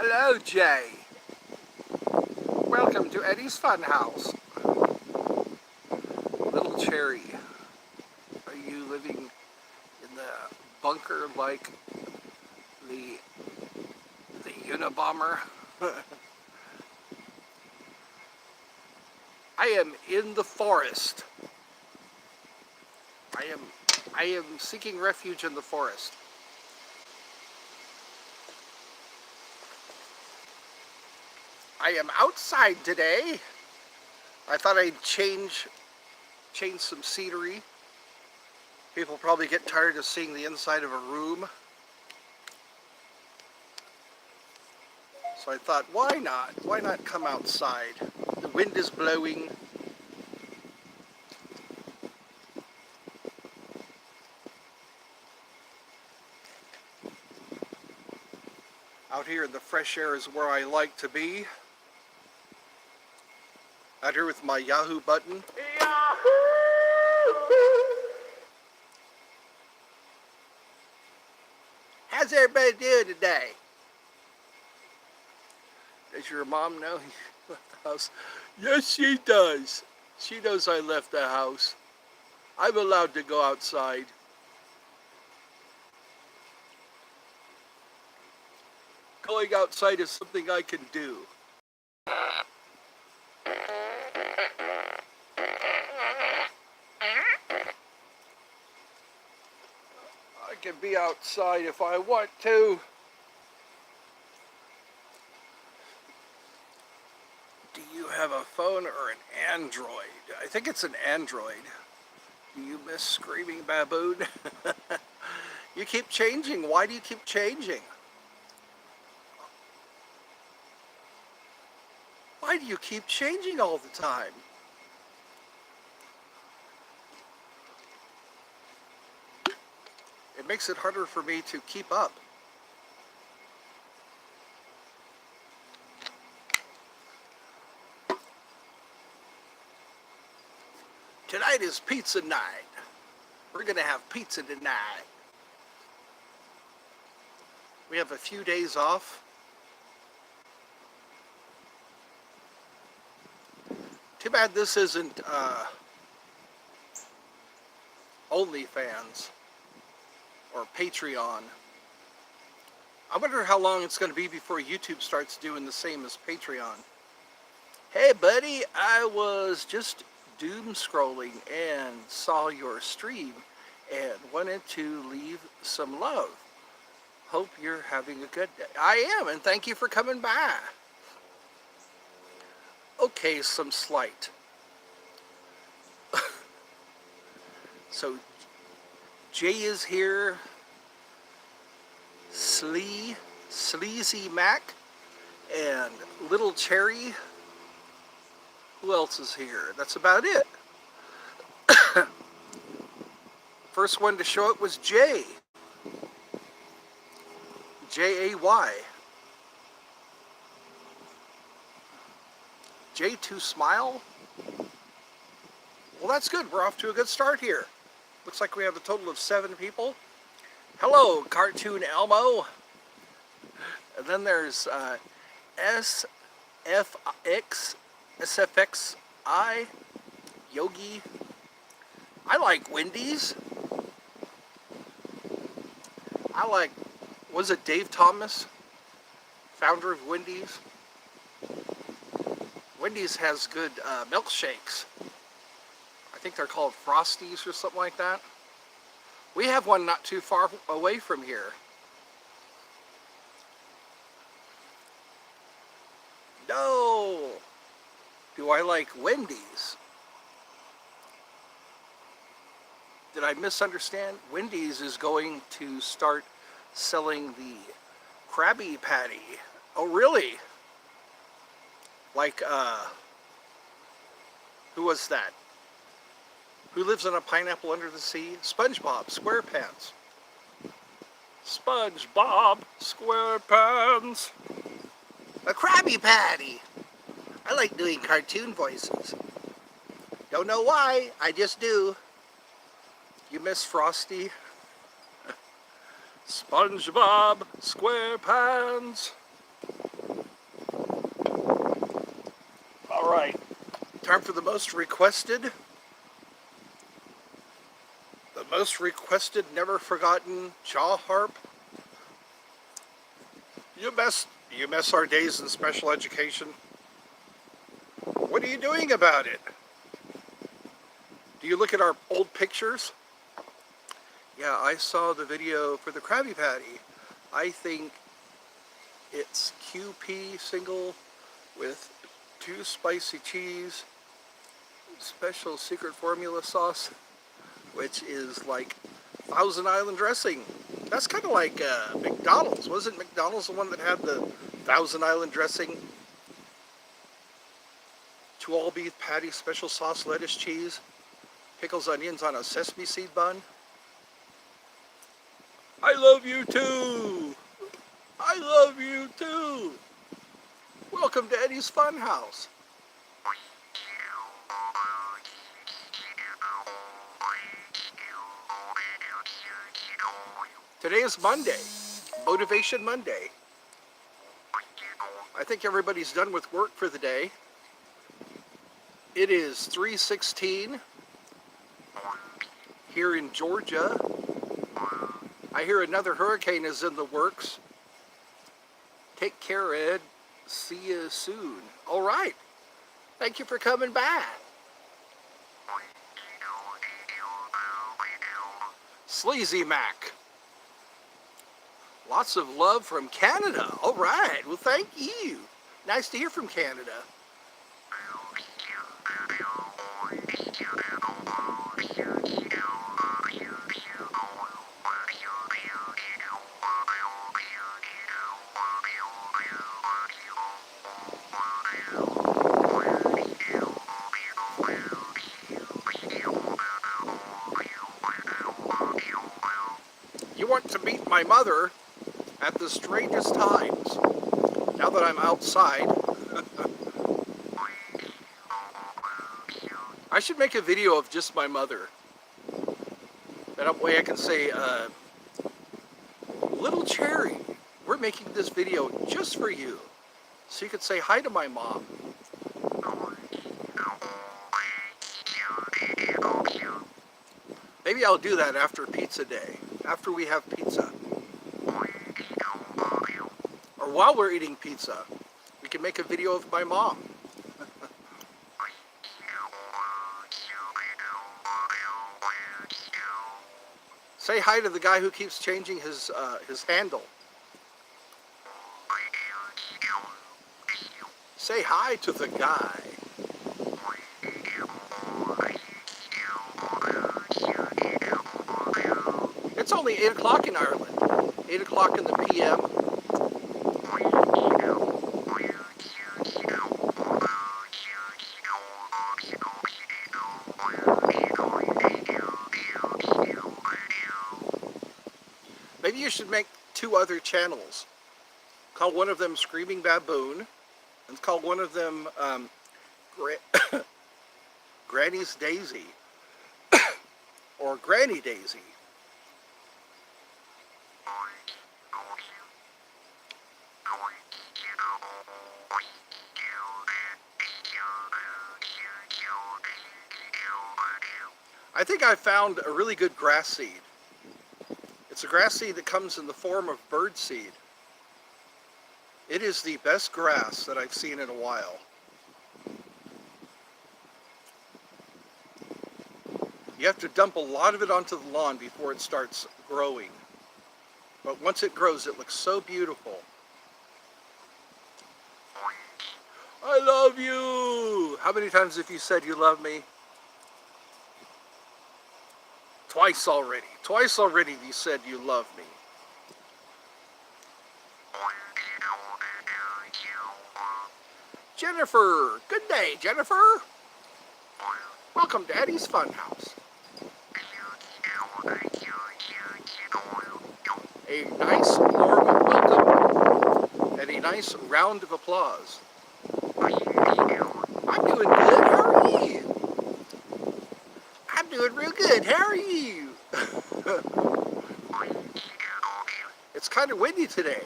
Hello, Jay. Welcome to Eddie's Funhouse. Little Cherry, are you living in the bunker like the Unabomber? I am in the forest. I am seeking refuge in the forest. I am outside today. I thought I'd change some scenery. People probably get tired of seeing the inside of a room. So I thought, why not? Why not come outside? The wind is blowing. Out here in the fresh air is where I like to be. Out here with my Yahoo button. Yahoo! How's everybody doing today? Does your mom know you left the house? Yes, she does. She knows I left the house. I'm allowed to go outside. Going outside is something I can do. I can be outside if I want to. Do you have a phone or an Android? I think it's an Android. Do you miss Screaming Baboon? You keep changing. Why do you keep changing? Why do you keep changing all the time? It makes it harder for me to keep up. Tonight is pizza night. We're gonna have pizza tonight. We have a few days off. Too bad this isn't OnlyFans or Patreon. I wonder how long it's going to be before YouTube starts doing the same as Patreon. Hey buddy, I was just doom scrolling and saw your stream and wanted to leave some love. Hope you're having a good day. I am, and thank you for coming by. Okay, some slight. So, Jay is here. Sleazy Mac, and Little Cherry. Who else is here? That's about it. First one to show up was Jay. Jay. J2 Smile? Well, that's good. We're off to a good start here. Looks like we have a total of 7 people. Hello, Cartoon Elmo. And then there's SFXI, Yogi. I like Wendy's. I like, was it Dave Thomas? founder of Wendy's. Wendy's has good milkshakes. I think they're called Frosties or something like that. We have one not too far away from here. No! Do I like Wendy's? Did I misunderstand? Wendy's is going to start selling the Krabby Patty. Oh, really? Like, who was that? Who lives on a pineapple under the sea? SpongeBob SquarePants. SpongeBob SquarePants. A Krabby Patty. I like doing cartoon voices. Don't know why, I just do. You miss Frosty? SpongeBob SquarePants. All right, time for the most requested. The most requested, never forgotten jaw harp. You miss our days in special education. What are you doing about it? Do you look at our old pictures? Yeah, I saw the video for the Krabby Patty. I think it's QP single with 2 spicy cheese, special secret formula sauce, which is like Thousand Island dressing. That's kind of like McDonald's. Wasn't McDonald's the one that had the Thousand Island dressing? 2 all-beef patty, special sauce, lettuce, cheese, pickles, onions on a sesame seed bun. I love you too. I love you too. Welcome to Eddie's Funhouse. Today is Monday, Motivation Monday. I think everybody's done with work for the day. It is 3:16 here in Georgia. I hear another hurricane is in the works. Take care, Ed. See you soon. All right. Thank you for coming back. Sleazy Mac. Lots of love from Canada. All right. Well, thank you. Nice to hear from Canada. You want to meet my mother at the strangest times. Now that I'm outside, I should make a video of just my mother. That way I can say, Little Cherry, we're making this video just for you. So you could say hi to my mom. Maybe I'll do that after pizza day, after we have pizza. Or while we're eating pizza, we can make a video of my mom. Say hi to the guy who keeps changing his handle. Say hi to the guy. It's only 8 o'clock in Ireland. 8 o'clock in the PM. Maybe you should make 2 other channels. Call one of them Screaming Baboon, and call one of them Granny's Daisy, or Granny Daisy. I think I found a really good grass seed. It's a grass seed that comes in the form of bird seed. It is the best grass that I've seen in a while. You have to dump a lot of it onto the lawn before it starts growing. But once it grows, it looks so beautiful. I love you! How many times have you said you love me? Twice already. Twice already you said you love me. Jennifer! Good day, Jennifer! Welcome to Eddie's Funhouse. A nice warm welcome and a nice round of applause. I'm doing good. How are you? I'm doing real good. How are you? It's kind of windy today.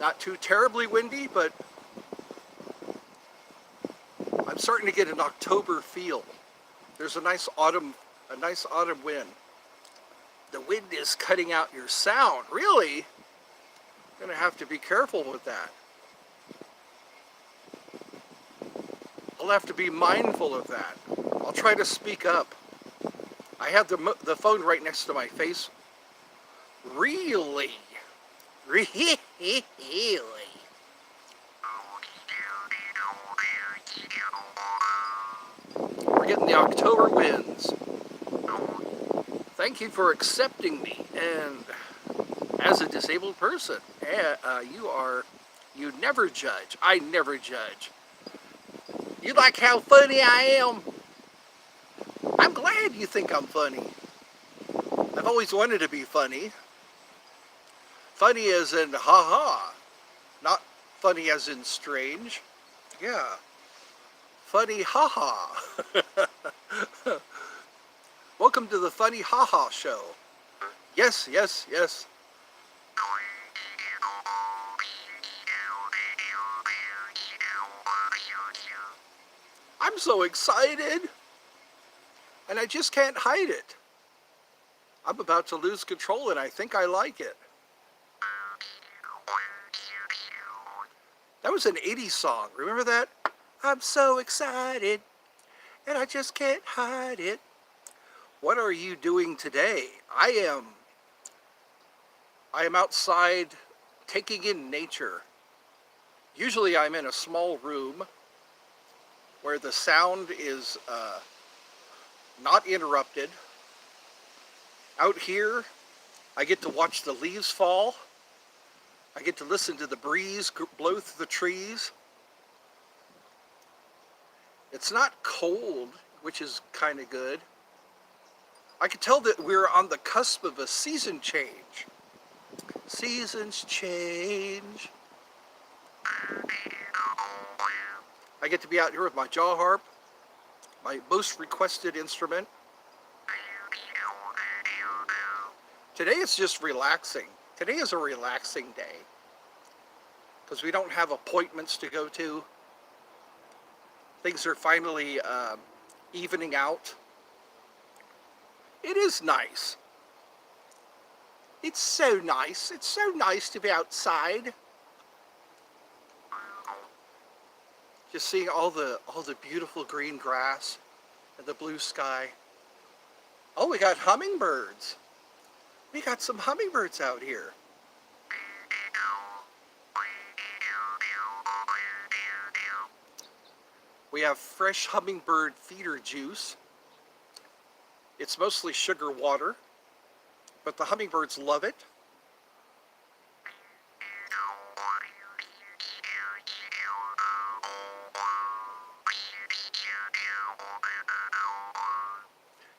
Not too terribly windy, but I'm starting to get an October feel. There's a nice autumn wind. The wind is cutting out your sound. Really? I'm going to have to be careful with that. I'll have to be mindful of that. I'll try to speak up. I have the phone right next to my face. Really? Really? We're getting the October winds. Thank you for accepting me. And as a disabled person, you never judge. I never judge. You like how funny I am? I'm glad you think I'm funny. I've always wanted to be funny. Funny as in ha-ha. Not funny as in strange. Yeah. Funny ha-ha. Welcome to the Funny Ha-Ha Show. Yes, yes, yes. I'm so excited. And I just can't hide it. I'm about to lose control and I think I like it. That was an 80s song. Remember that? I'm so excited and I just can't hide it. What are you doing today? I am outside taking in nature. Usually I'm in a small room where the sound is not interrupted. Out here, I get to watch the leaves fall. I get to listen to the breeze blow through the trees. It's not cold, which is kind of good. I can tell that we're on the cusp of a season change. Seasons change. I get to be out here with my jaw harp, my most requested instrument. Today it's just relaxing. Today is a relaxing day because we don't have appointments to go to. Things are finally evening out. It is nice. It's so nice. It's so nice to be outside. Just seeing all the beautiful green grass and the blue sky. Oh, we got hummingbirds. We got some hummingbirds out here. We have fresh hummingbird feeder juice. It's mostly sugar water, but the hummingbirds love it.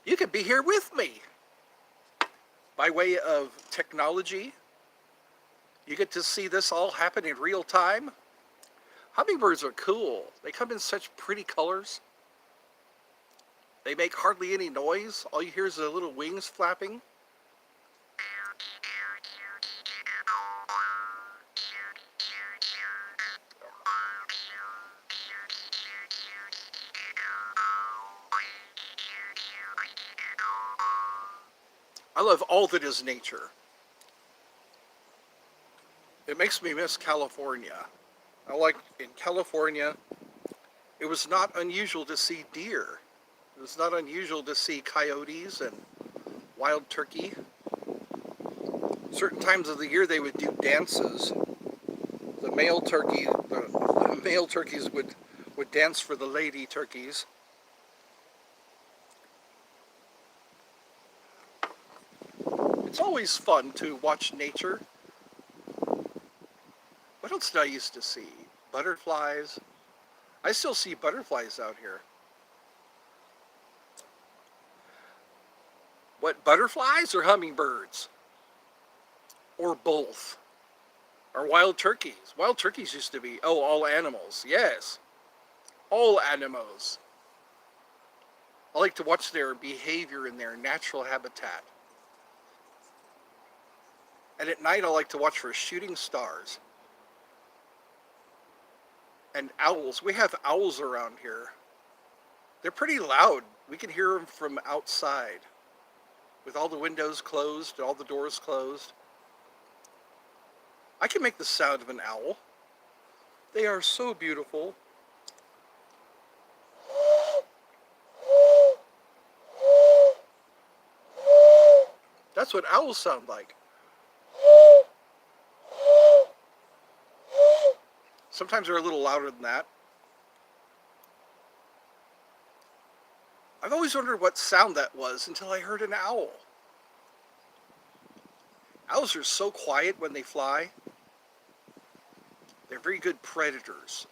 You could be here with me. By way of technology, you get to see this all happen in real time. Hummingbirds are cool. They come in such pretty colors. They make hardly any noise. All you hear is the little wings flapping. I love all that is nature. It makes me miss California. I like in California, it was not unusual to see deer. It was not unusual to see coyotes and wild turkey. Certain times of the year they would do dances. The male turkeys would dance for the lady turkeys. It's always fun to watch nature. What else did I used to see? Butterflies. I still see butterflies out here. What, butterflies or hummingbirds? Or both? Or wild turkeys? Wild turkeys used to be, oh, all animals. Yes. All animals. I like to watch their behavior in their natural habitat. And at night I like to watch for shooting stars. And owls. We have owls around here. They're pretty loud. We can hear them from outside. With all the windows closed, all the doors closed. I can make the sound of an owl. They are so beautiful. That's what owls sound like. Sometimes they're a little louder than that. I've always wondered what sound that was until I heard an owl. Owls are so quiet when they fly. They're very good predators.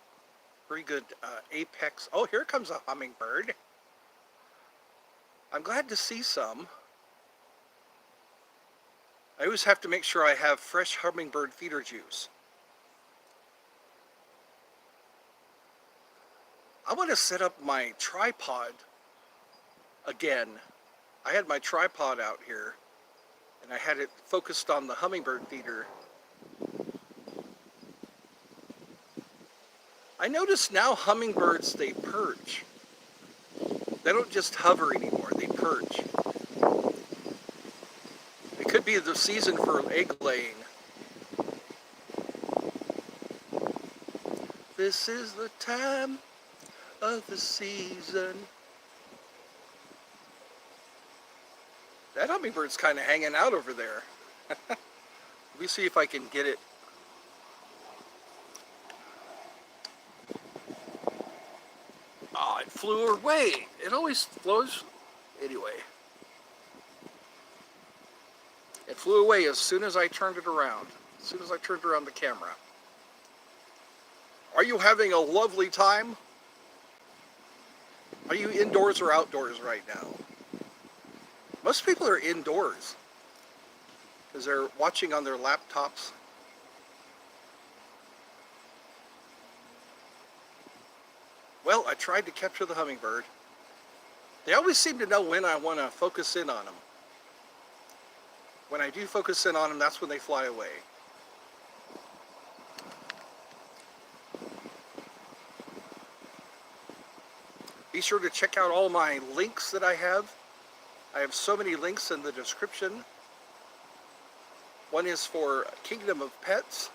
Very good apex. Oh, here comes a hummingbird. I'm glad to see some. I always have to make sure I have fresh hummingbird feeder juice. I want to set up my tripod again. I had my tripod out here and I had it focused on the hummingbird feeder. I notice now hummingbirds, they perch. They don't just hover anymore, they perch. It could be the season for egg laying. This is the time of the season. That hummingbird's kind of hanging out over there. Let me see if I can get it. Oh, it flew away. It always flows. Anyway. It flew away as soon as I turned it around. As soon as I turned around the camera. Are you having a lovely time? Are you indoors or outdoors right now? Most people are indoors because they're watching on their laptops. Well, I tried to capture the hummingbird. They always seem to know when I want to focus in on them. When I do focus in on them, that's when they fly away. Be sure to check out all my links that I have. I have so many links in the description. One is for Kingdom of Pets.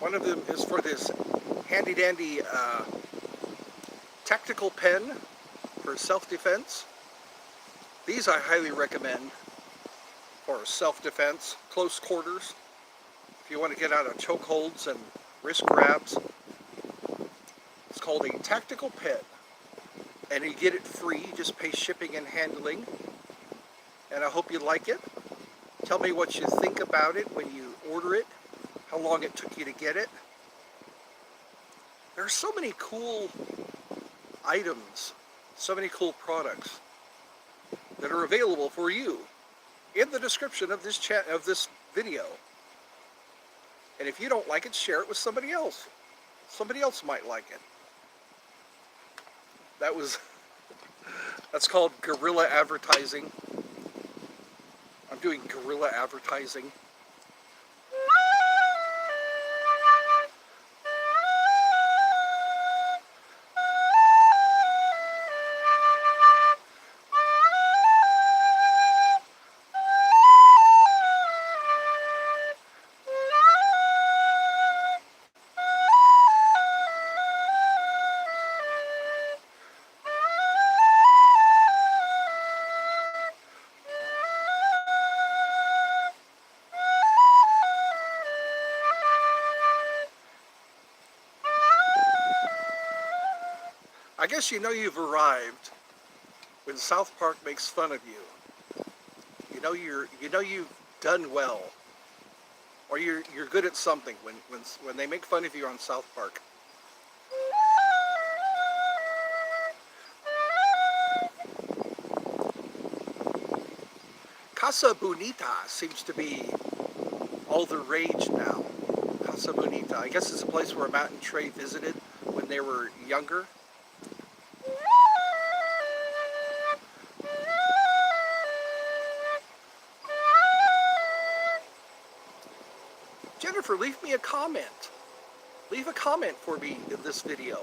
One of them is for this handy dandy tactical pen for self-defense. These I highly recommend for self-defense, close quarters. If you want to get out of chokeholds and wrist grabs. It's called a tactical pen. And you get it free, you just pay shipping and handling. And I hope you like it. Tell me what you think about it when you order it, how long it took you to get it. There are so many cool items, so many cool products that are available for you in the description of this video. And if you don't like it, share it with somebody else. Somebody else might like it. That's called guerrilla advertising. I'm doing guerrilla advertising. guess you know you've arrived when South Park makes fun of you. You know you've done well, or you're good at something when they make fun of you on South Park. Casa Bonita seems to be all the rage now. Casa Bonita. I guess it's a place where Matt and Trey visited when they were younger. Jennifer, leave me a comment. Leave a comment for me in this video,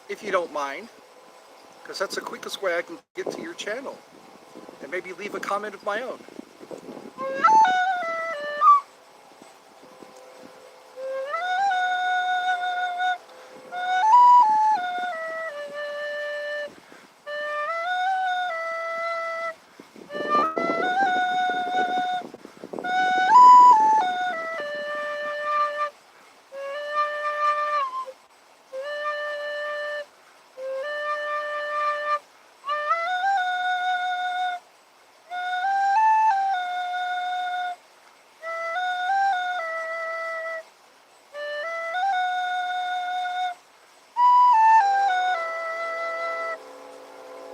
if you don't mind, because that's the quickest way I can get to your channel. And maybe leave a comment of my own.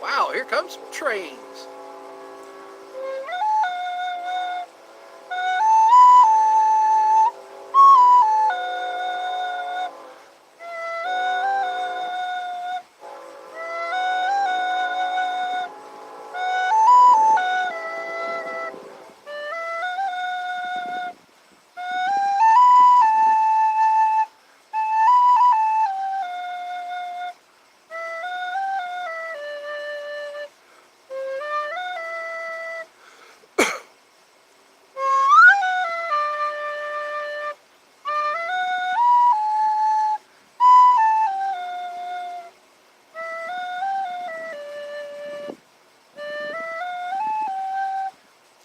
Wow, here comes some trains.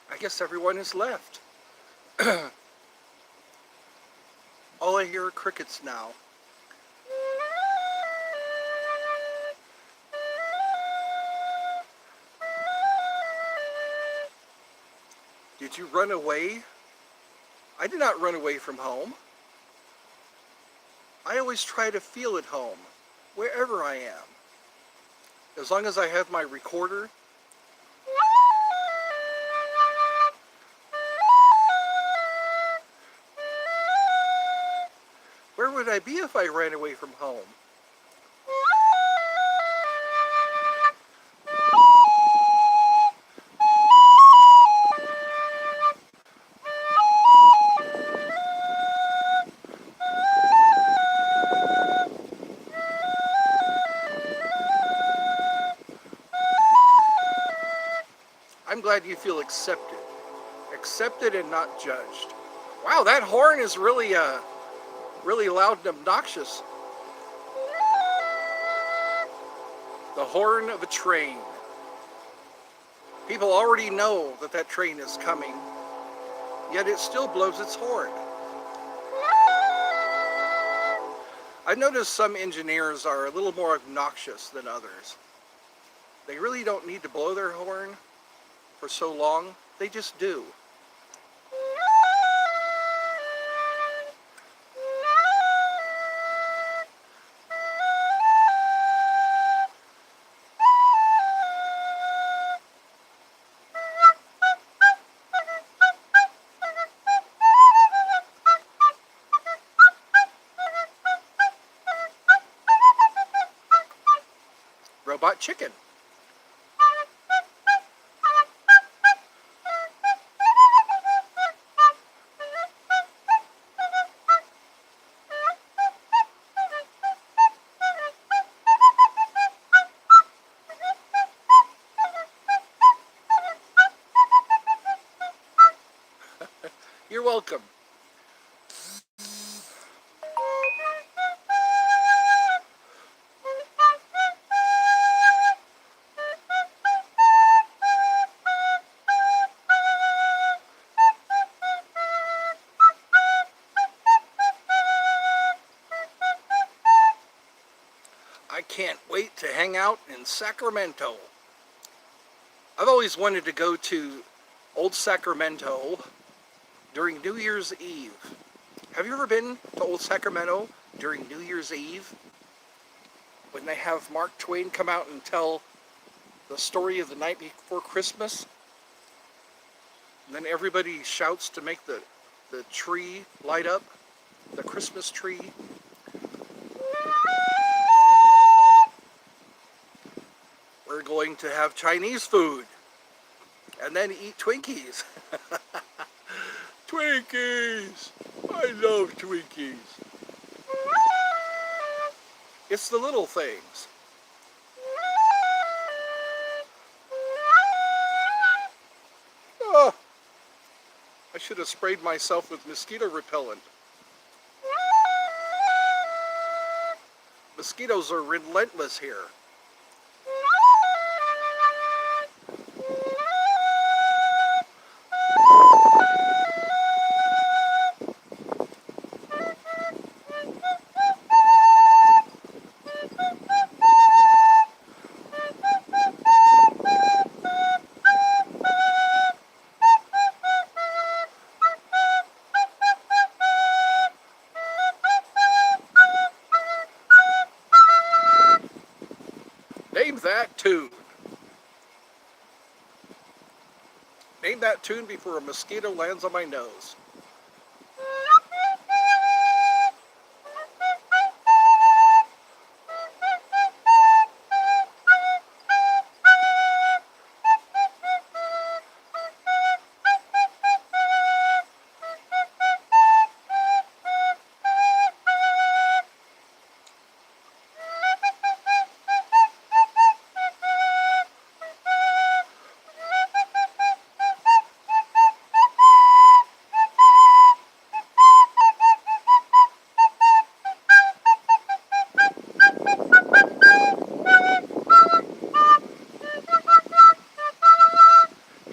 I guess everyone has left. All I hear are crickets now. Did you run away? I did not run away from home. I always try to feel at home, wherever I am. As long as I have my recorder. Where would I be if I ran away from home? I'm glad you feel accepted. Accepted and not judged. Wow, that horn is really loud and obnoxious. The horn of a train. People already know that that train is coming, yet it still blows its horn. I've noticed some engineers are a little more obnoxious than others. They really don't need to blow their horn for so long, they just do. Robot chicken. You're welcome. can't wait to hang out in Sacramento. I've always wanted to go to Old Sacramento during New Year's Eve. Have you ever been to Old Sacramento during New Year's Eve? When they have Mark Twain come out and tell the story of the night before Christmas? And then everybody shouts to make the tree light up, the Christmas tree. We're going to have Chinese food and then eat Twinkies. Twinkies! I love Twinkies. It's the little things. Oh, I should have sprayed myself with mosquito repellent. Mosquitoes are relentless here. Name that tune. Name that tune before a mosquito lands on my nose.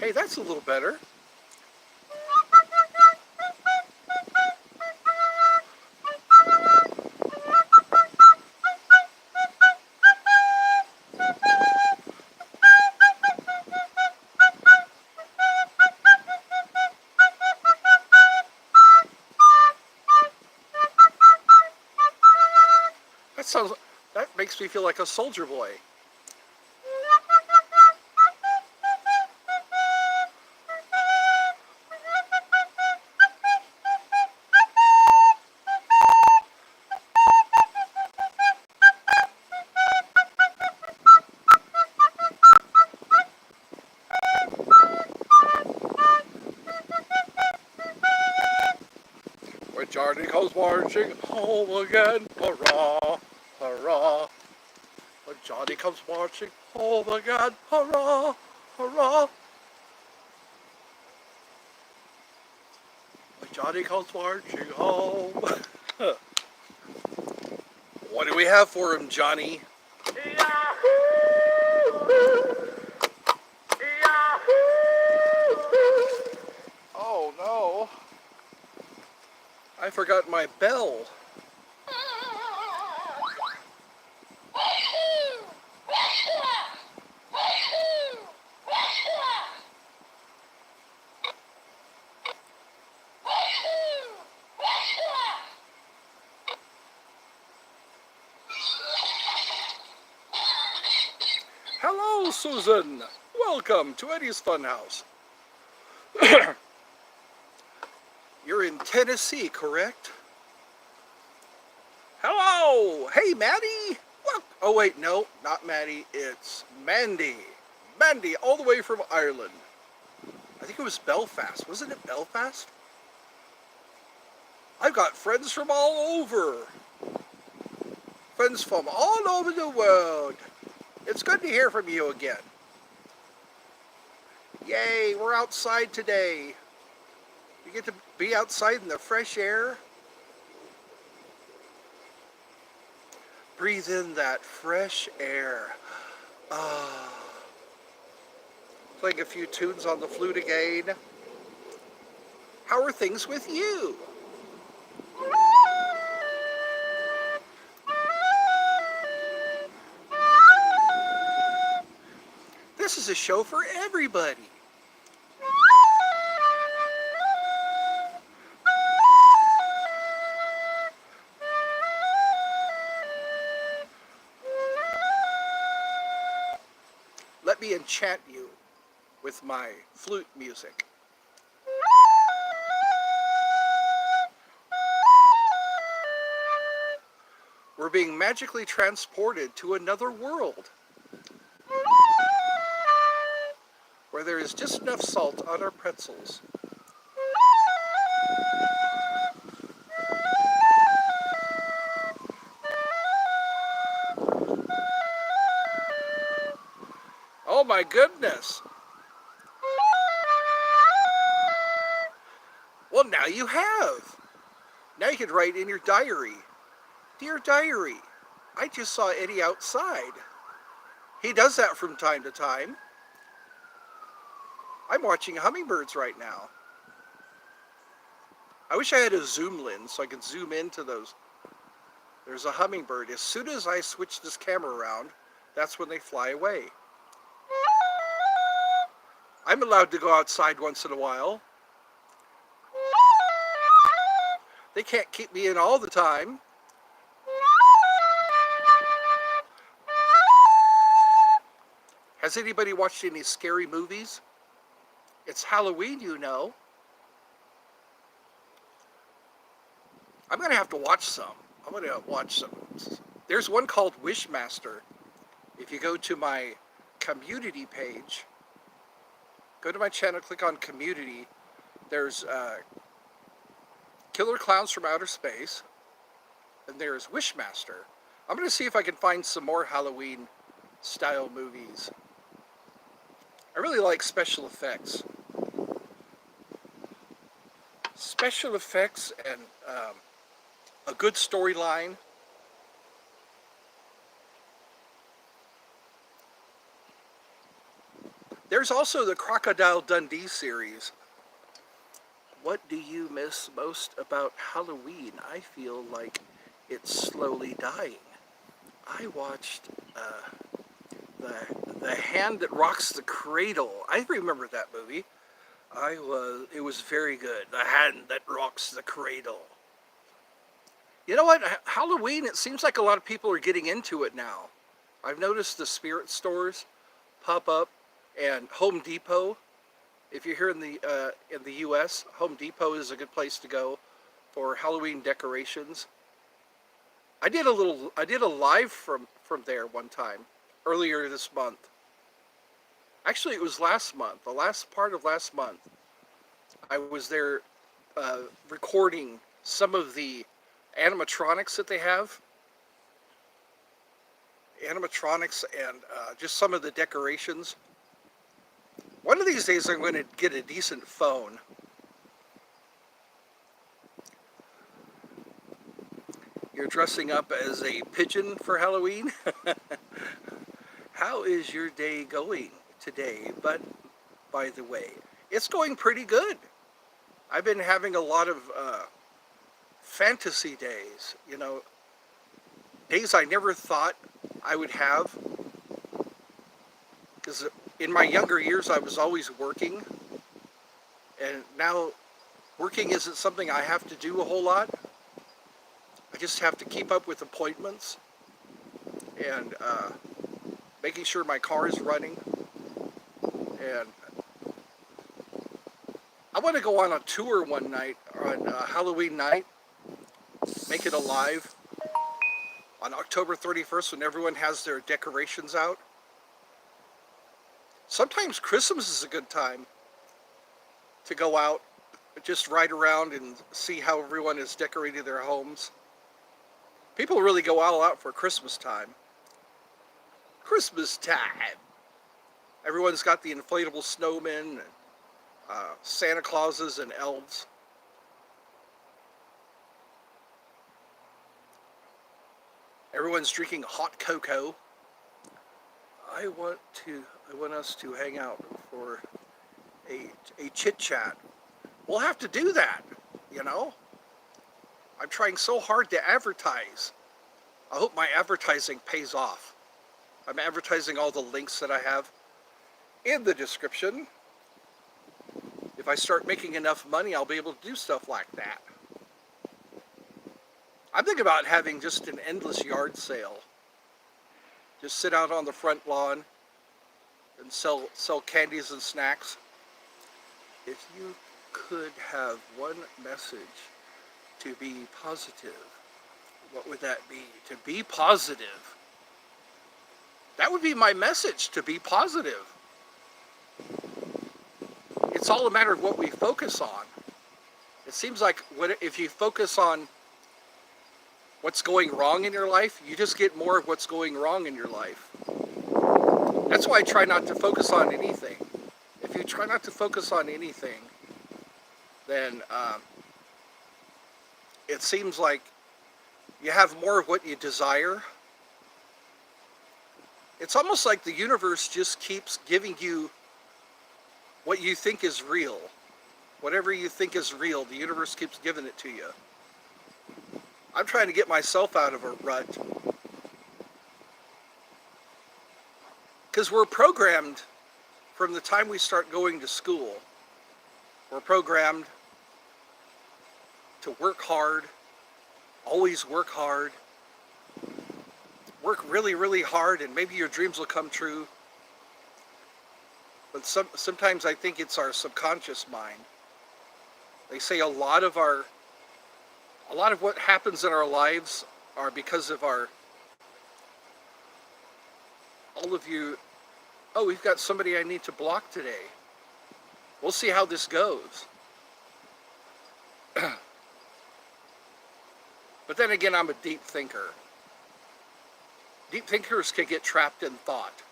Hey, that's a little better. That makes me feel like a soldier boy. When Johnny comes marching home again, hurrah, hurrah. When Johnny comes marching home again, hurrah, hurrah. When Johnny comes marching home. What do we have for him, Johnny? Oh no. I forgot my bell. Hello, Susan. Welcome to Eddie's Funhouse. You're in Tennessee, correct? Hello! Hey, Maddie! What? Oh, wait, no, not Maddie. It's Mandy. Mandy, all the way from Ireland. I think it was Belfast. Wasn't it Belfast? I've got friends from all over. Friends from all over the world. It's good to hear from you again. Yay, we're outside today. You get to be outside in the fresh air. Breathe in that fresh air. Ah. Playing a few tunes on the flute again. How are things with you? is a show for everybody. Let me enchant you with my flute music. We're being magically transported to another world where there is just enough salt on our pretzels. Oh my goodness. Well, now you have. Now you can write in your diary. Dear diary, I just saw Eddie outside. He does that from time to time. I'm watching hummingbirds right now. I wish I had a zoom lens so I could zoom into those. There's a hummingbird. As soon as I switch this camera around, that's when they fly away. I'm allowed to go outside once in a while. They can't keep me in all the time. Has anybody watched any scary movies? It's Halloween, you know. I'm going to have to watch some. I'm going to watch some. There's one called Wishmaster. If you go to my community page, go to my channel, click on community. There's Killer Clowns from Outer Space, and there's Wishmaster. I'm going to see if I can find some more Halloween style movies. I really like special effects. Special effects and a good storyline. There's also the Crocodile Dundee series. What do you miss most about Halloween? I feel like it's slowly dying. I watched the Hand That Rocks the Cradle. I remember that movie. It was very good. The Hand That Rocks the Cradle. You know what? Halloween, it seems like a lot of people are getting into it now. I've noticed the spirit stores pop up, and Home Depot. If you're here in the U.S., Home Depot is a good place to go for Halloween decorations. I did a live from there one time earlier this month. Actually, it was last month, the last part of last month. I was there recording some of the animatronics that they have. Animatronics and just some of the decorations. One of these days I'm going to get a decent phone. You're dressing up as a pigeon for Halloween? How is your day going today? But, by the way, it's going pretty good. I've been having a lot of fantasy days, you know, days I never thought I would have. Because in my younger years I was always working, and now working isn't something I have to do a whole lot. I just have to keep up with appointments and making sure my car is running. And I want to go on a tour one night on Halloween night, make it alive on October 31st when everyone has their decorations out. Sometimes Christmas is a good time to go out, just ride around and see how everyone has decorated their homes. People really go all out for Christmas time. Christmas time! Everyone's got the inflatable snowmen, Santa Clauses and elves. Everyone's drinking hot cocoa. I want us to hang out for a chit chat. We'll have to do that, you know. I'm trying so hard to advertise. I hope my advertising pays off. I'm advertising all the links that I have. in the description. If I start making enough money, I'll be able to do stuff like that. I'm thinking about having just an endless yard sale. Just sit out on the front lawn and sell candies and snacks. If you could have one message to be positive, what would that be? To be positive. That would be my message, to be positive. It's all a matter of what we focus on. It seems like if you focus on what's going wrong in your life, you just get more of what's going wrong in your life. That's why I try not to focus on anything. If you try not to focus on anything, then it seems like you have more of what you desire. It's almost like the universe just keeps giving you what you think is real. Whatever you think is real, the universe keeps giving it to you. I'm trying to get myself out of a rut. Because we're programmed from the time we start going to school. We're programmed to work hard, always work hard, work really, really hard, and maybe your dreams will come true. But sometimes I think it's our subconscious mind. They say a lot of what happens in our lives are because of all of you. Oh, we've got somebody I need to block today. We'll see how this goes. But then again, I'm a deep thinker. Deep thinkers can get trapped in thought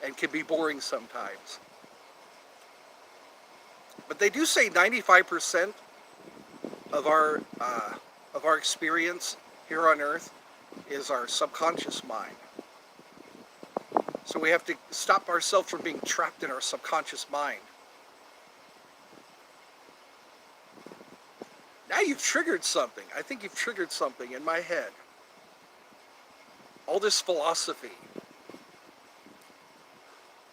and can be boring sometimes. But they do say 95% of our experience here on Earth is our subconscious mind. So we have to stop ourselves from being trapped in our subconscious mind. Now you've triggered something. I think you've triggered something in my head. All this philosophy.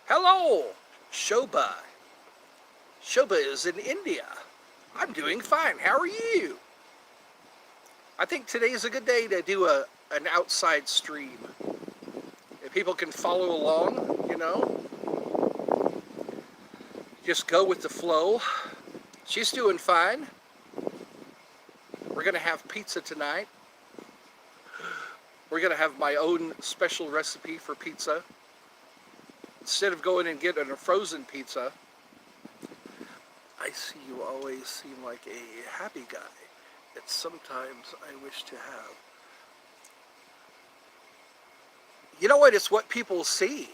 Hello, Shobha. Shobha is in India. I'm doing fine. How are you? I think today is a good day to do an outside stream. If people can follow along, you know, just go with the flow. She's doing fine. We're going to have pizza tonight. We're going to have my own special recipe for pizza. Instead of going and getting a frozen pizza, I see you always seem like a happy guy that sometimes I wish to have. You know what? It's what people see.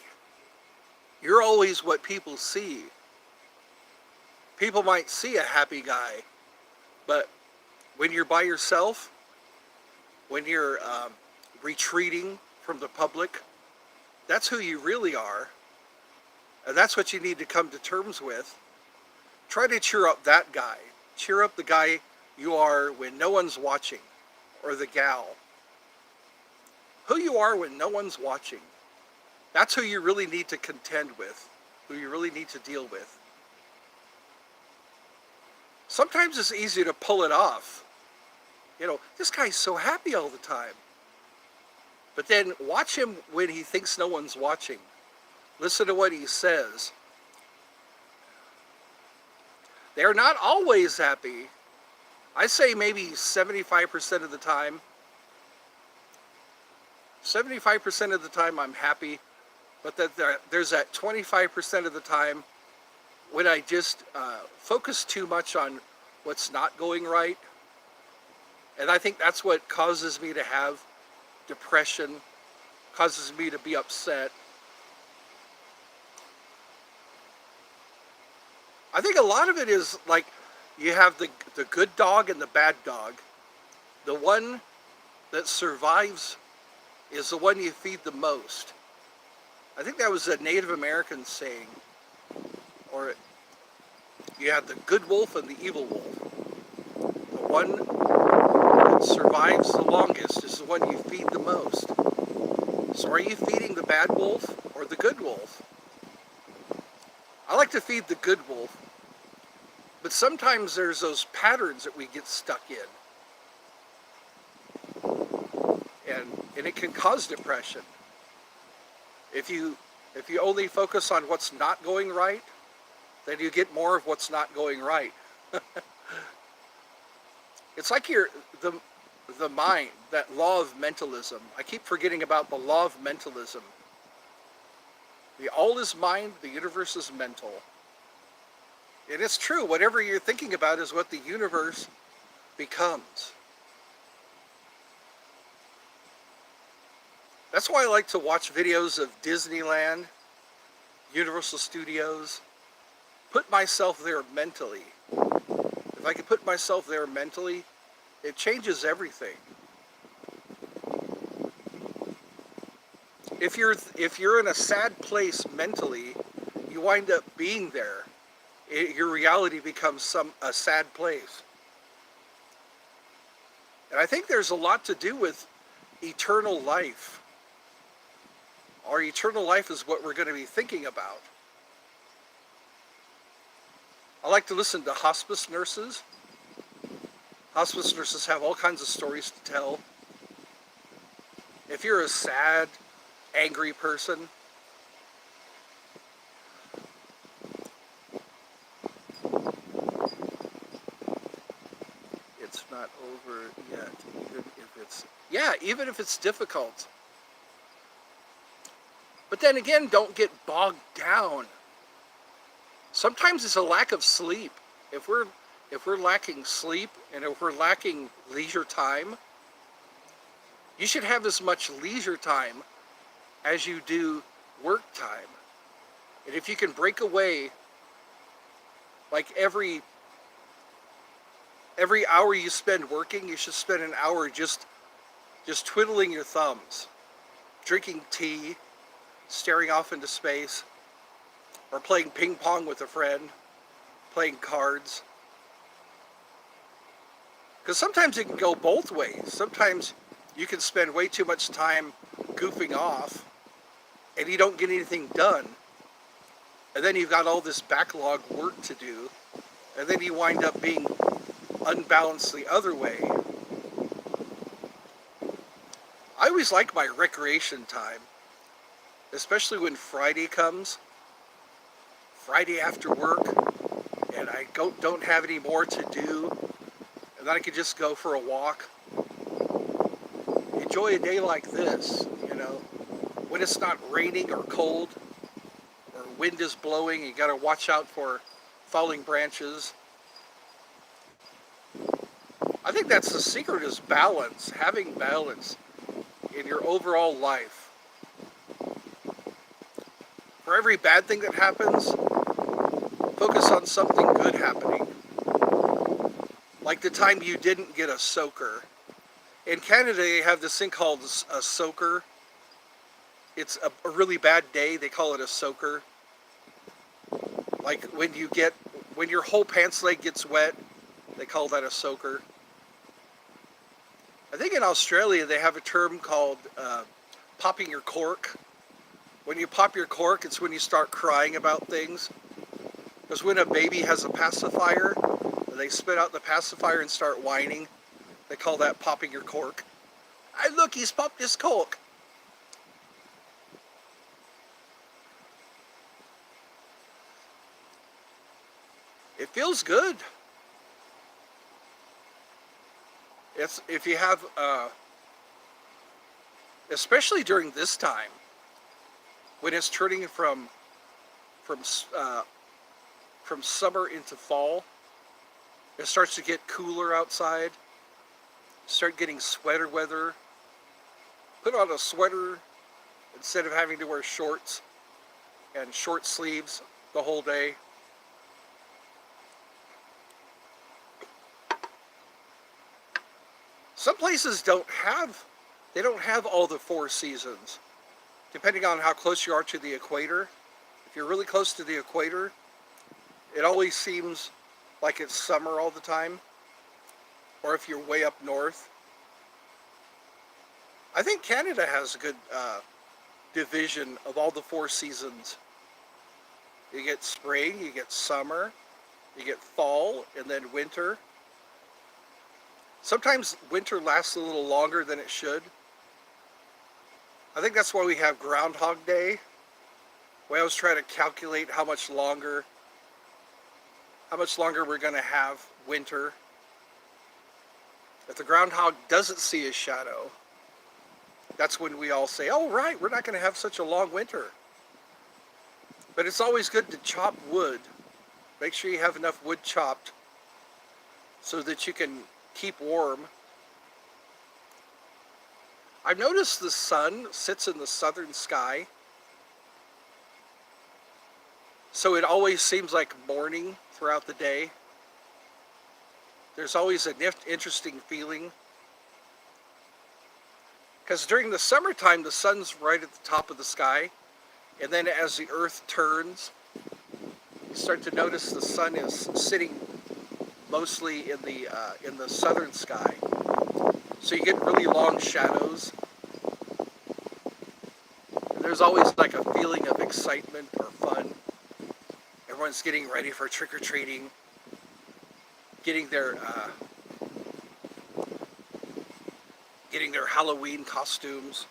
You're always what people see. People might see a happy guy, but when you're by yourself, when you're retreating from the public, that's who you really are. And that's what you need to come to terms with. Try to cheer up that guy. Cheer up the guy you are when no one's watching, or the gal. Who you are when no one's watching. That's who you really need to contend with, who you really need to deal with. Sometimes it's easy to pull it off. You know, this guy's so happy all the time. But then watch him when he thinks no one's watching. Listen to what he says. They're not always happy. I say maybe 75% of the time. 75% of the time I'm happy, but there's that 25% of the time when I just focus too much on what's not going right. And I think that's what causes me to have depression, causes me to be upset. I think a lot of it is like you have the good dog and the bad dog. The one that survives is the one you feed the most. I think that was a Native American saying. Or you have the good wolf and the evil wolf. The one that survives the longest is the one you feed the most. So are you feeding the bad wolf or the good wolf? I like to feed the good wolf, but sometimes there's those patterns that we get stuck in, and it can cause depression. If you if you only focus on what's not going right, then you get more of what's not going right. It's like the mind, that law of mentalism. I keep forgetting about the law of mentalism. The all is mind, the universe is mental. And it's true, whatever you're thinking about is what the universe becomes. That's why I like to watch videos of Disneyland, Universal Studios. Put myself there mentally. If I can put myself there mentally, it changes everything. If you're in a sad place mentally, you wind up being there. Your reality becomes a sad place. And I think there's a lot to do with eternal life. Our eternal life is what we're going to be thinking about. I like to listen to hospice nurses. Hospice nurses have all kinds of stories to tell. If you're a sad, angry person, it's not over yet, even if it's difficult. But then again, don't get bogged down. Sometimes it's a lack of sleep. If we're lacking sleep and if we're lacking leisure time, you should have as much leisure time as you do work time. And if you can break away, like every hour you spend working, you should spend an hour just twiddling your thumbs, drinking tea, staring off into space, or playing ping pong with a friend, playing cards. Because sometimes it can go both ways. Sometimes you can spend way too much time goofing off and you don't get anything done. And then you've got all this backlog work to do. And then you wind up being unbalanced the other way. I always like my recreation time, especially when Friday comes. Friday after work, and I don't have any more to do, and then I could just go for a walk. Enjoy a day like this, when it's not raining or cold, or wind is blowing, you gotta watch out for falling branches. I think that's the secret, is balance, having balance in your overall life. For every bad thing that happens, focus on something good happening. Like the time you didn't get a soaker. In Canada, they have this thing called a soaker. It's a really bad day, they call it a soaker. Like when your whole pants leg gets wet, they call that a soaker. I think in Australia they have a term called popping your cork. When you pop your cork, it's when you start crying about things. Because when a baby has a pacifier, they spit out the pacifier and start whining. They call that popping your cork. Look, he's popped his cork. It feels good. If you have, especially during this time, when it's turning from summer into fall, it starts to get cooler outside. Start getting sweater weather. Put on a sweater instead of having to wear shorts and short sleeves the whole day. Some places don't have all the 4 seasons. Depending on how close you are to the equator. If you're really close to the equator, it always seems like it's summer all the time. Or if you're way up north. I think Canada has a good division of all the 4 seasons. You get spring, you get summer, you get fall, and then winter. Sometimes winter lasts a little longer than it should. I think that's why we have Groundhog Day. We always try to calculate how much longer we're going to have winter. If the groundhog doesn't see his shadow, that's when we all say, oh, right, we're not going to have such a long winter. But it's always good to chop wood. Make sure you have enough wood chopped so that you can keep warm. I've noticed the sun sits in the southern sky, so it always seems like morning throughout the day. There's always an interesting feeling. Because during the summertime, the sun's right at the top of the sky. And then as the earth turns, you start to notice the sun is sitting mostly in the southern sky. So you get really long shadows. And there's always like a feeling of excitement or fun. Everyone's getting ready for trick-or-treating, getting their Halloween costumes.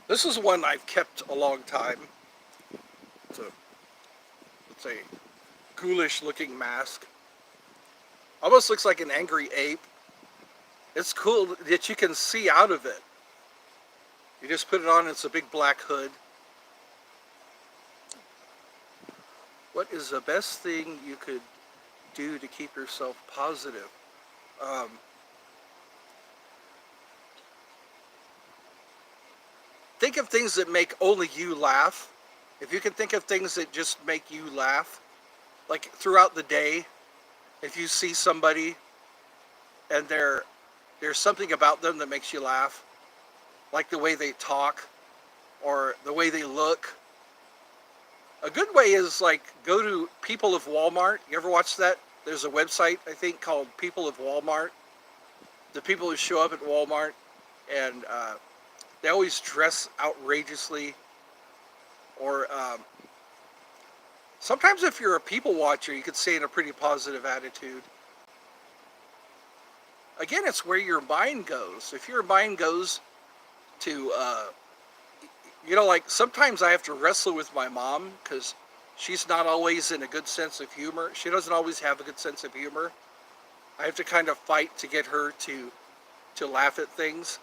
This is one I've kept a long time. It's a ghoulish looking mask. Almost looks like an angry ape. It's cool that you can see out of it. You just put it on, it's a big black hood. What is the best thing you could do to keep yourself positive? Think of things that make only you laugh. If you can think of things that just make you laugh, like throughout the day, if you see somebody and there's something about them that makes you laugh, like the way they talk or the way they look. A good way is like go to People of Walmart. You ever watch that? There's a website, I think, called People of Walmart. The people who show up at Walmart and they always dress outrageously. Or sometimes if you're a people watcher, you could stay in a pretty positive attitude. Again, it's where your mind goes. If your mind goes to, like sometimes I have to wrestle with my mom because she's not always in a good sense of humor. She doesn't always have a good sense of humor. I have to kind of fight to get her to laugh at things.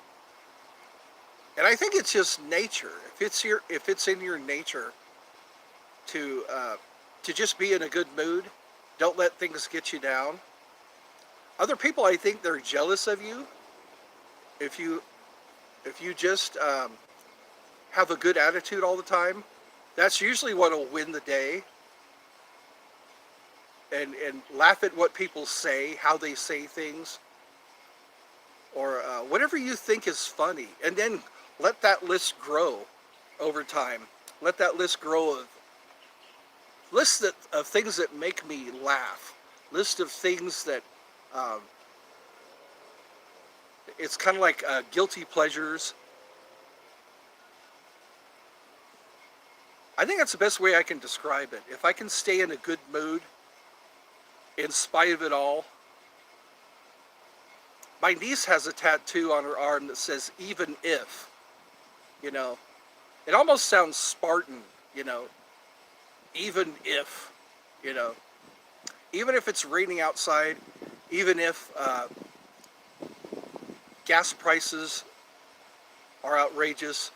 And I think it's just nature. If it's in your nature to just be in a good mood, don't let things get you down. Other people, I think they're jealous of you. If you just have a good attitude all the time, that's usually what will win the day. And laugh at what people say, how they say things, or whatever you think is funny, and then let that list grow over time. Let that list grow of things that make me laugh. List of things that it's kind of like guilty pleasures. I think that's the best way I can describe it. If I can stay in a good mood in spite of it all. My niece has a tattoo on her arm that says, even if. It almost sounds Spartan, even if, even if it's raining outside, even if gas prices are outrageous,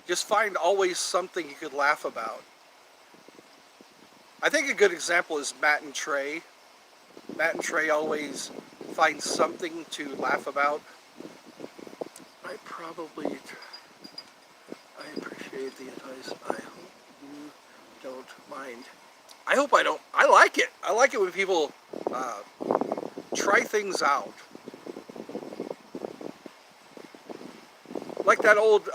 just find always something you could laugh about. I think a good example is Matt and Trey. Matt and Trey always find something to laugh about. I appreciate the advice. I hope you don't mind. I hope I don't. I like it. I like it when people try things out. Like that old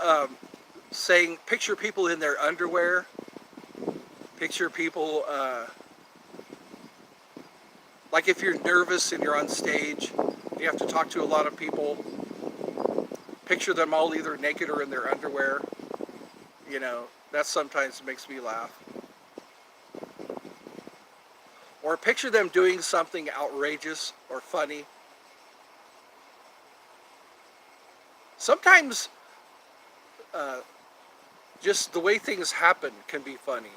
saying, picture people in their underwear. Picture people, like if you're nervous and you're on stage, you have to talk to a lot of people. Picture them all either naked or in their underwear. That sometimes makes me laugh. Or picture them doing something outrageous or funny. Sometimes uh, just the way things happen can be funny.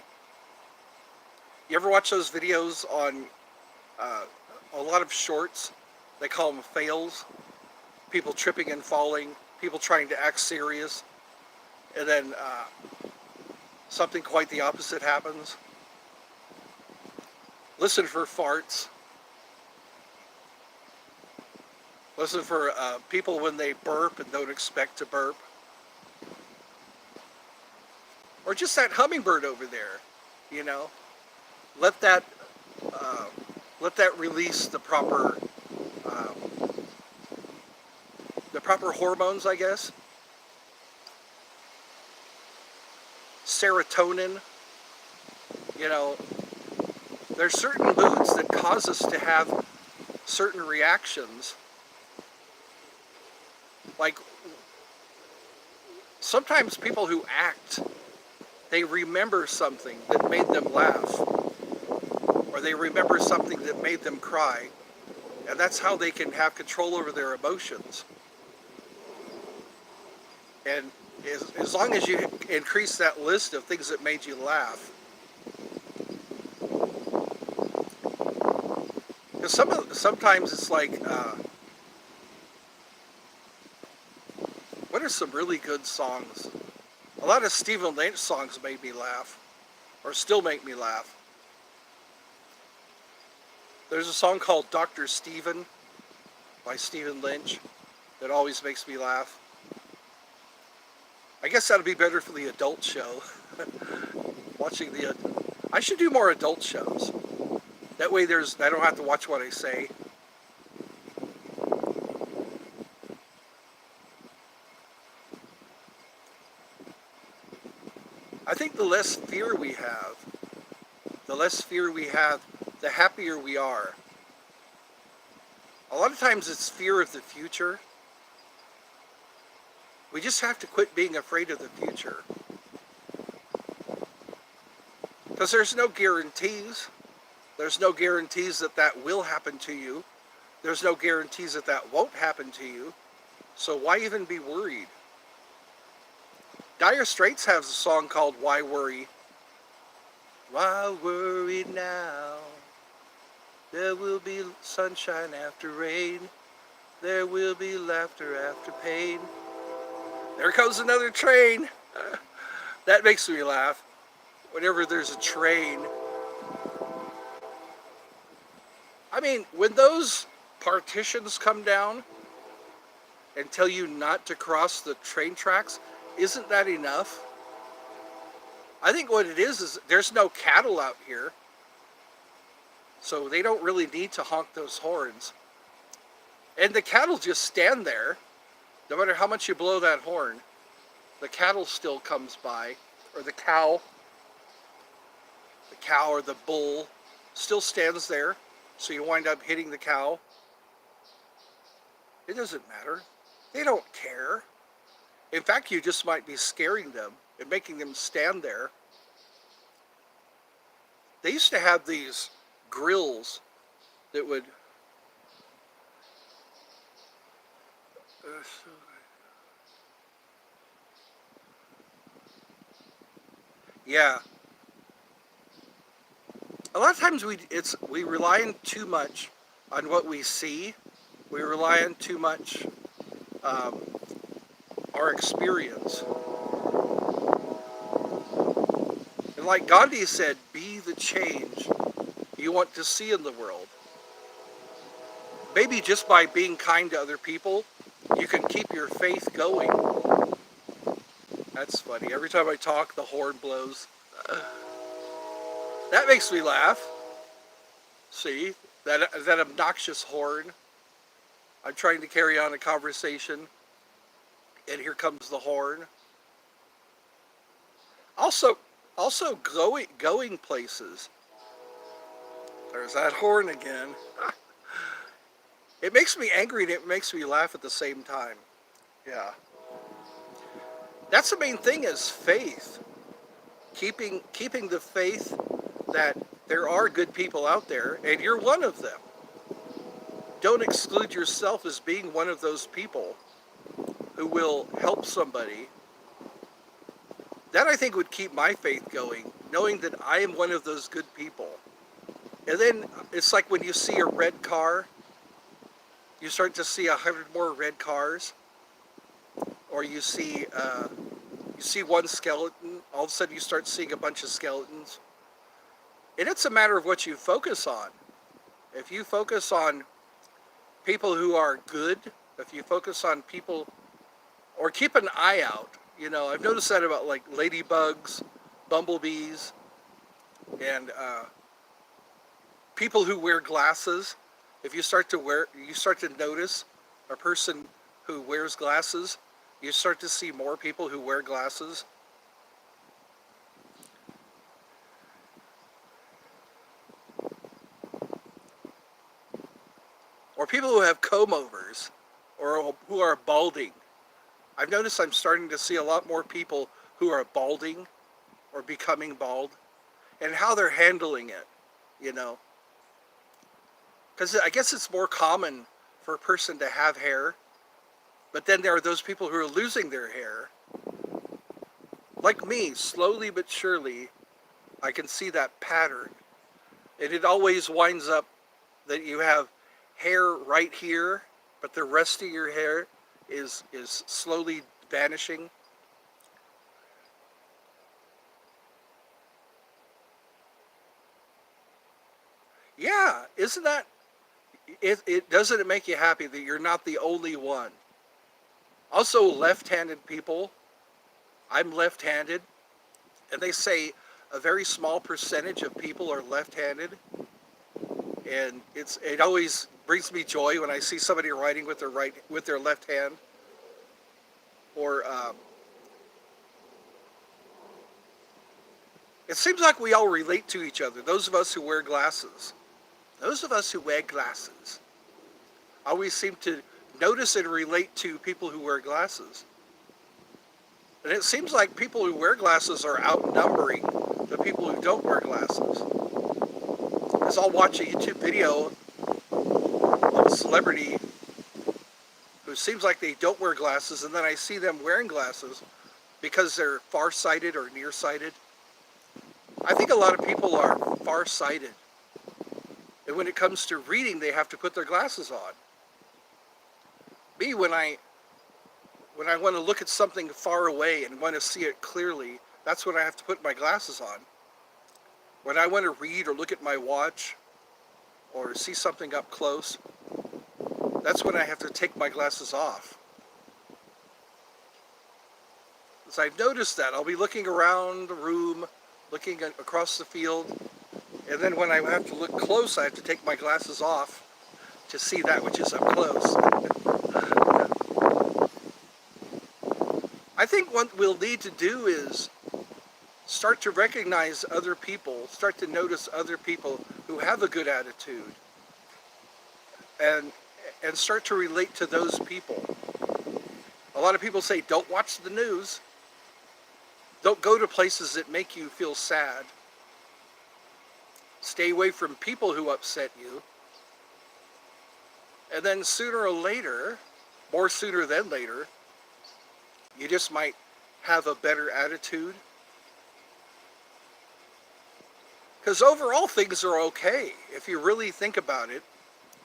You ever watch those videos on uh, a lot of shorts? They call them fails. People tripping and falling, people trying to act serious, and then something quite the opposite happens. Listen for farts. Listen for people when they burp and don't expect to burp. Or just that hummingbird over there, you know. Let that uh, release uh, the proper hormones, I guess. Serotonin. You know, there's certain moods that cause us to have certain reactions. Like, sometimes people who act, they remember something that made them laugh, or they remember something that made them cry, and that's how they can have control over their emotions. And as long as you increase that list of things that made you laugh, because sometimes it's like, what are some really good songs? A lot of Stephen Lynch songs made me laugh, or still make me laugh. There's a song called Dr. Stephen by Stephen Lynch that always makes me laugh. I guess that'd be better for the adult show. Watching I should do more adult shows. That way I don't have to watch what I say. I think the less fear we have, the happier we are. A lot of times it's fear of the future. We just have to quit being afraid of the future. Because there's no guarantees. There's no guarantees that that will happen to you. There's no guarantees that that won't happen to you. So why even be worried? Dire Straits has a song called Why Worry? Why worry now? There will be sunshine after rain. There will be laughter after pain. There goes another train. That makes me laugh. Whenever there's a train. I mean, when those partitions come down and tell you not to cross the train tracks, isn't that enough? I think what it is there's no cattle out here. So they don't really need to honk those horns. And the cattle just stand there. No matter how much you blow that horn, the cattle still comes by. Or the cow or the bull still stands there. So you wind up hitting the cow. It doesn't matter. They don't care. In fact, you just might be scaring them and making them stand there. They used to have these grills that would... yeah. A lot of times we rely on too much on what we see. We rely on too much our experience. And like Gandhi said, be the change you want to see in the world. Maybe just by being kind to other people, you can keep your faith going. That's funny. Every time I talk, the horn blows. That makes me laugh. See, that obnoxious horn. I'm trying to carry on a conversation, and here comes the horn. Also going places. There's that horn again. It makes me angry and it makes me laugh at the same time. Yeah. That's the main thing, is faith. keeping the faith that there are good people out there, and you're one of them. Don't exclude yourself as being one of those people who will help somebody. That, I think, would keep my faith going, knowing that I am one of those good people. And then it's like when you see a red car, you start to see 100 more red cars, or you see one skeleton. All of a sudden, you start seeing a bunch of skeletons. And it's a matter of what you focus on. If you focus on people who are good, if you focus on people, or keep an eye out. You know, I've noticed that about like ladybugs, bumblebees, and people who wear glasses. If you start to notice a person who wears glasses, you start to see more people who wear glasses. Or people who have comb-overs, or who are balding. I've noticed I'm starting to see a lot more people who are balding or becoming bald, and how they're handling it, you know. Because I guess it's more common for a person to have hair, but then there are those people who are losing their hair. Like me, slowly but surely, I can see that pattern. And it always winds up that you have hair right here, but the rest of your hair is slowly vanishing. Yeah, isn't that, it doesn't it make you happy that you're not the only one? Also, left-handed people. I'm left-handed, and they say a very small percentage of people are left-handed, and it always brings me joy when I see somebody writing with their left hand. Or it seems like we all relate to each other. Those of us who wear glasses, always seem to notice and relate to people who wear glasses. And it seems like people who wear glasses are outnumbering the people who don't wear glasses. As I'll watch a YouTube video of a celebrity who seems like they don't wear glasses, and then I see them wearing glasses because they're farsighted or nearsighted. I think a lot of people are farsighted, and when it comes to reading, they have to put their glasses on. Me, when I want to look at something far away and want to see it clearly, that's when I have to put my glasses on. When I want to read or look at my watch or see something up close, that's when I have to take my glasses off. As I've noticed that, I'll be looking around the room, looking across the field, and then when I have to look close, I have to take my glasses off to see that which is up close. I think what we'll need to do is start to recognize other people, start to notice other people who have a good attitude, and start to relate to those people. A lot of people say, don't watch the news. Don't go to places that make you feel sad. Stay away from people who upset you. And then sooner or later, more sooner than later, you just might have a better attitude. Because overall things are okay. If you really think about it,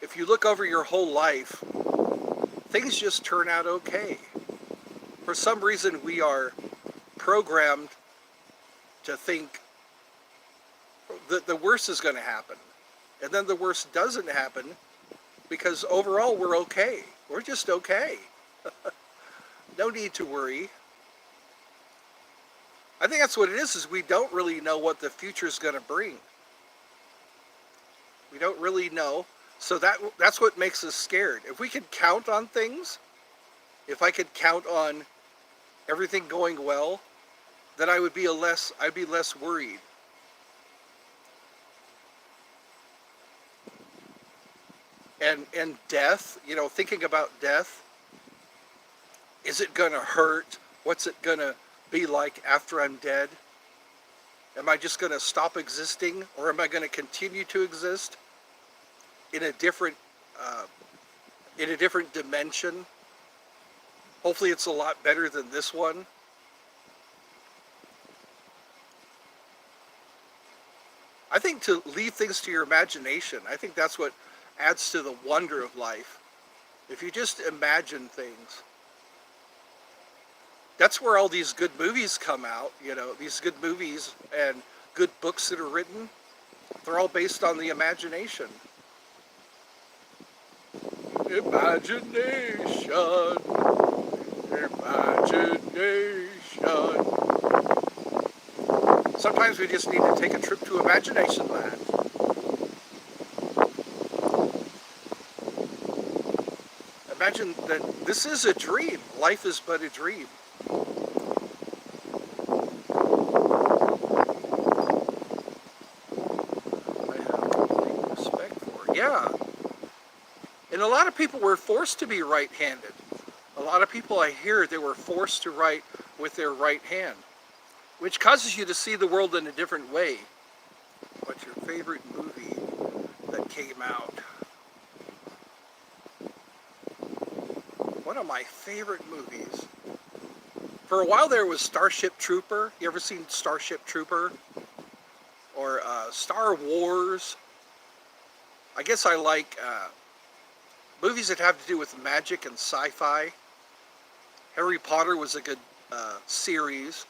if you look over your whole life, things just turn out okay. For some reason, we are programmed to think that the worst is going to happen. And then the worst doesn't happen because overall we're okay. We're just okay. No need to worry. I think that's what it is we don't really know what the future is going to bring. We don't really know. So that's what makes us scared. If we could count on things, if I could count on everything going well, then I'd be less worried. And death, you know, thinking about death, is it going to hurt? What's it going to be like after I'm dead? Am I just going to stop existing, or am I going to continue to exist in a different uh, dimension? Hopefully it's a lot better than this one. I think to leave things to your imagination, I think that's what adds to the wonder of life. If you just imagine things, that's where all these good movies come out. You know, these good movies and good books that are written, they're all based on the imagination. Imagination, imagination. Sometimes we just need to take a trip to imagination land. Imagine that this is a dream. Life is but a dream. I have complete respect for. Yeah. And a lot of people were forced to be right-handed. A lot of people I hear, they were forced to write with their right hand, which causes you to see the world in a different way. What's your favorite movie that came out? One of my favorite movies. For a while there was Starship Trooper. You ever seen Starship Trooper? Or Star Wars? I guess I like movies that have to do with magic and sci-fi. Harry Potter was a good series.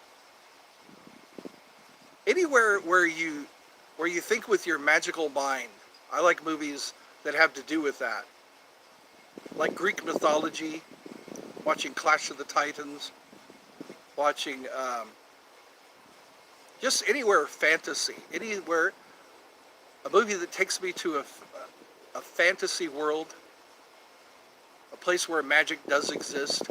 Anywhere where you think with your magical mind. I like movies that have to do with that. Like Greek mythology, watching Clash of the Titans, watching just anywhere fantasy, anywhere a movie that takes me to a fantasy world, a place where magic does exist.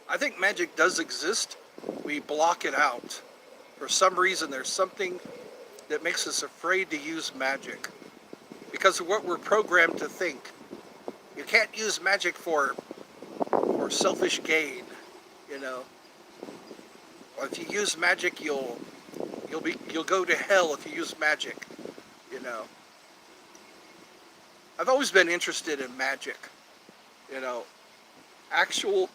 I think magic does exist. We block it out. For some reason, there's something that makes us afraid to use magic because of what we're programmed to think. You can't use magic for selfish gain, you know. Or if you use magic, you'll go to hell if you use magic, you know. I've always been interested in magic, you know, actual,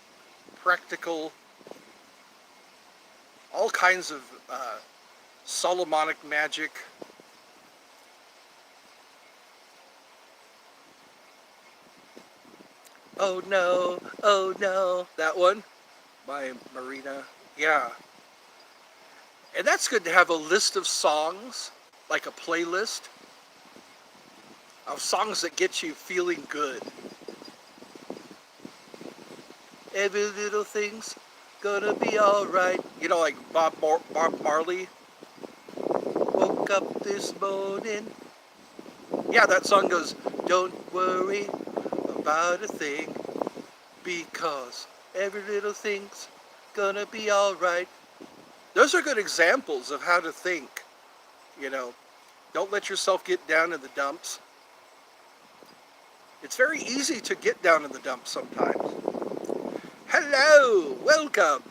practical, all kinds of Solomonic magic. Oh no, that one by Marina. Yeah. And that's good to have a list of songs, like a playlist of songs that get you feeling good. Every little thing's gonna be alright. You know, like Bob Marley. Woke up this morning. Yeah, that song goes, don't worry about a thing, because every little thing's gonna be alright. Those are good examples of how to think, you know. Don't let yourself get down in the dumps. It's very easy to get down in the dumps sometimes. Hello, welcome.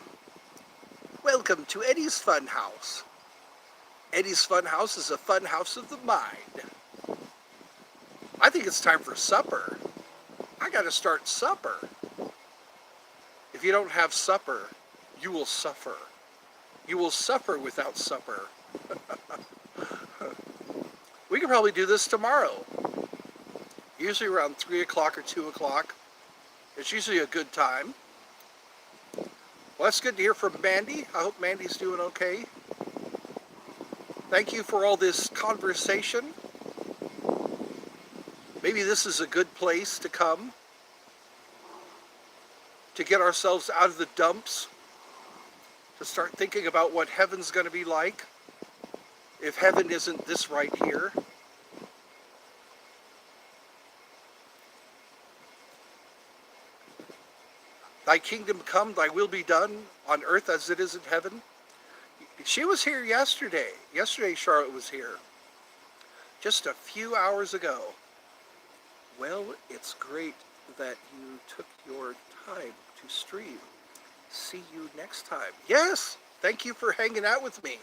Welcome to Eddie's Funhouse. Eddie's Funhouse is a fun house of the mind. I think it's time for supper. I gotta start supper. If you don't have supper, you will suffer. You will suffer without supper. We could probably do this tomorrow. Usually around 3 o'clock or 2 o'clock. It's usually a good time. Well, that's good to hear from Mandy. I hope Mandy's doing okay. Thank you for all this conversation. Maybe this is a good place to come to get ourselves out of the dumps, to start thinking about what heaven's going to be like if heaven isn't this right here. Thy kingdom come, thy will be done on earth as it is in heaven. She was here yesterday. Yesterday Charlotte was here. Just a few hours ago. Well, it's great that you took your time to stream. See you next time. Yes, Thank you for hanging out with me.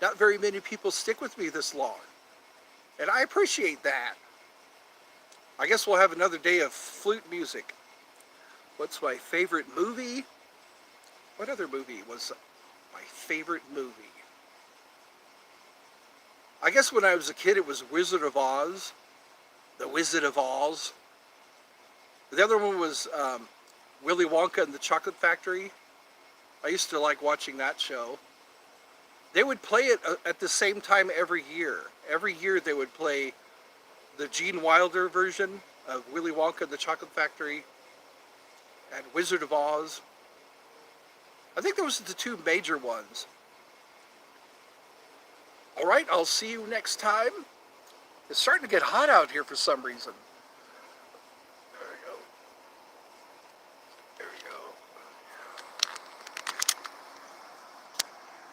Not very many people stick with me this long, and I appreciate that. I guess we'll have another day of flute music. What's my favorite movie? What other movie was my favorite movie? I guess when I was a kid it was Wizard of Oz. The Wizard of Oz. The other one was Willy Wonka and the Chocolate Factory. I used to like watching that show. They would play it at the same time every year. Every year they would play the Gene Wilder version of Willy Wonka and the Chocolate Factory and Wizard of Oz. I think those are the two major ones. All right, I'll see you next time. It's starting to get hot out here for some reason.